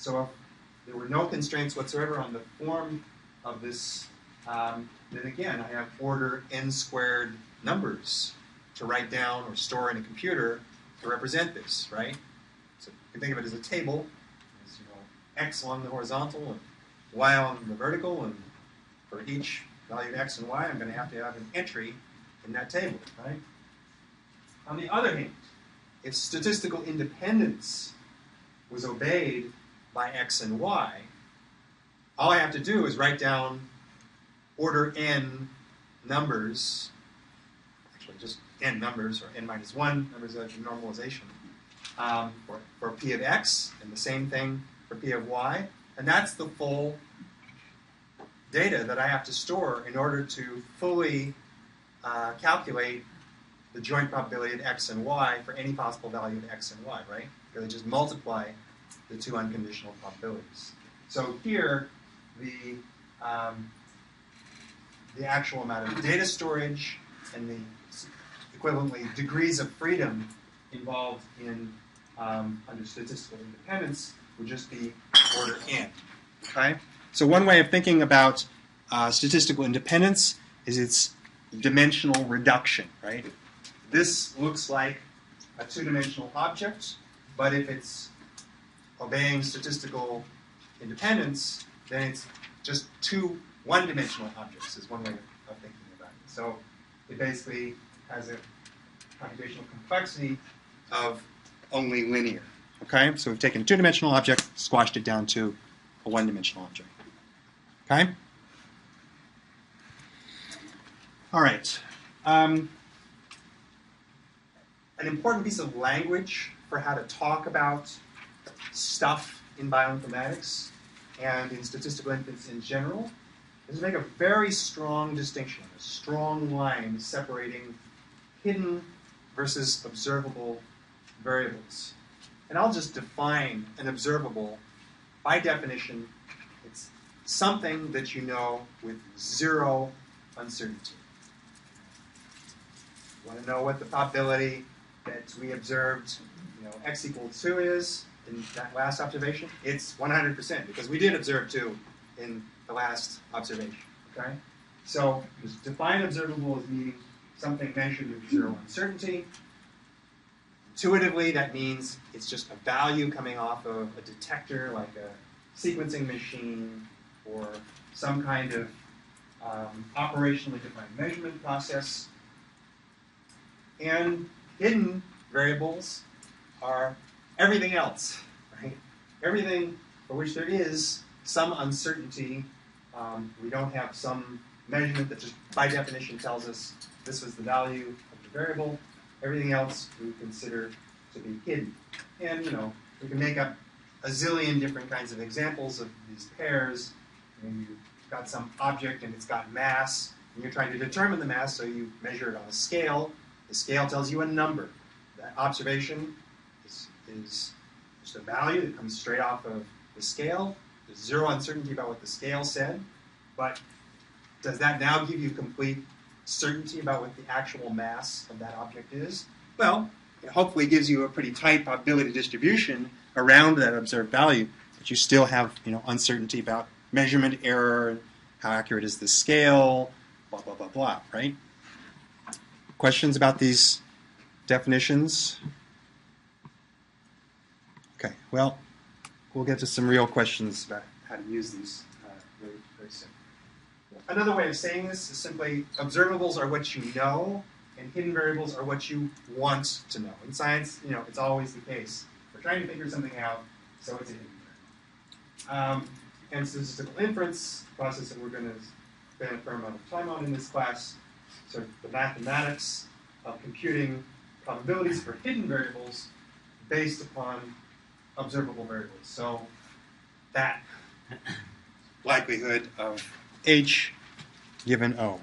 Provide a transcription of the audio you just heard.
So if there were no constraints whatsoever on the form of this, then again, I have order n squared numbers to write down or store in a computer to represent this, right? So you can think of it as a table. There's, x along the horizontal and y along the vertical, and for each value of x and y, I'm going to have an entry in that table, right? On the other hand, if statistical independence was obeyed by x and y, all I have to do is write down order n numbers, actually just n numbers, or n minus 1 numbers of normalization, for p of x, and the same thing for p of y. And that's the full data that I have to store in order to fully calculate the joint probability of x and y for any possible value of x and y, right? Because I just multiply the two unconditional probabilities. So here, the actual amount of data storage and the equivalently degrees of freedom involved in under statistical independence would just be order n. Okay? So one way of thinking about statistical independence is its dimensional reduction, right? This looks like a two-dimensional object, but if it's obeying statistical independence, then it's just two one-dimensional objects is one way of thinking about it. So it basically has a computational complexity of only linear. Okay? So we've taken a two-dimensional object, squashed it down to a one-dimensional object. Okay? All right. An important piece of language for how to talk about stuff in bioinformatics and in statistical inference in general is to make a very strong distinction, a strong line separating hidden versus observable variables. And I'll just define an observable. By definition, it's something that you know with zero uncertainty. You want to know what the probability that we observed, x equals 2 is in that last observation? It's 100%, because we did observe 2 in the last observation. Okay? So just define observable as meaning something measured with zero uncertainty. Intuitively, that means it's just a value coming off of a detector, like a sequencing machine or some kind of operationally defined measurement process. And hidden variables are everything else, right? Everything for which there is some uncertainty. We don't have some measurement that just by definition tells us this was the value of the variable. Everything else we consider to be hidden. And, we can make up a zillion different kinds of examples of these pairs. You've got some object and it's got mass, and you're trying to determine the mass, so you measure it on a scale. The scale tells you a number. That observation is just a value that comes straight off of the scale. There's zero uncertainty about what the scale said, but does that now give you complete certainty about what the actual mass of that object is? Well, it hopefully gives you a pretty tight probability distribution around that observed value, but you still have uncertainty about measurement error, how accurate is the scale, blah, blah, blah, blah, right? Questions about these definitions? Okay, well, we'll get to some real questions about how to use these very, very soon. Another way of saying this is simply observables are what you know, and hidden variables are what you want to know. In science, it's always the case. We're trying to figure something out, so it's a hidden variable. And statistical inference, process that we're going to spend a fair amount of time on in this class, sort of the mathematics of computing probabilities for hidden variables based upon observable variables. So that likelihood of H given O.